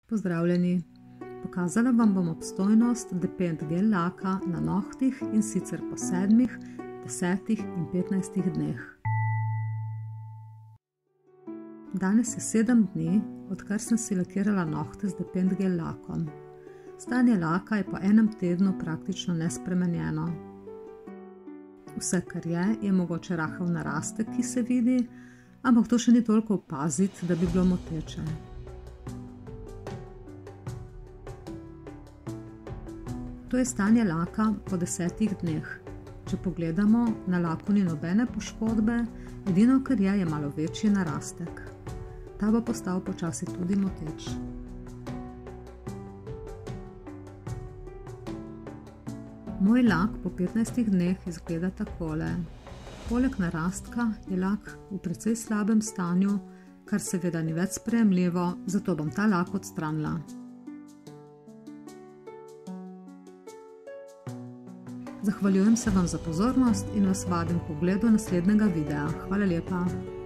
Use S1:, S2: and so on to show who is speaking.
S1: Pozdravljeni! Pokazala vam bom obstojnost Depend gel laka na nohtih, in sicer po 7, 10 in 15 dneh. Danes je 7 dni, odkar sem si lakirala nohte z Depend gel lakom. Stanje laka je po enem tednu praktično nespremenjeno. Vse, kar je mogoče rahel narastek, ki se vidi, ampak to še ni toliko opaziti, da bi bilo moteče. To je stanje laka po 10 dneh. Če pogledamo, na laku ni nobene poškodbe, edino kar je malo večji narastek. Ta bo postal počasi tudi moteč. Moj lak po 15 dneh izgleda takole. Poleg narastka je lak v precej slabem stanju, kar seveda ni več sprejemljivo, zato bom ta lak odstranila. Zahvaljujem se vam za pozornost in vas vabim k ogledu naslednjega videa. Hvala lepa!